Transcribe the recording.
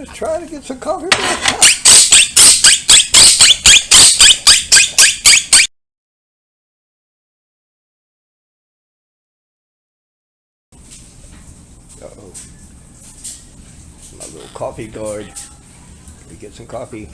just trying to get some coffee. Uh-oh. My little coffee guard. Let me get some coffee.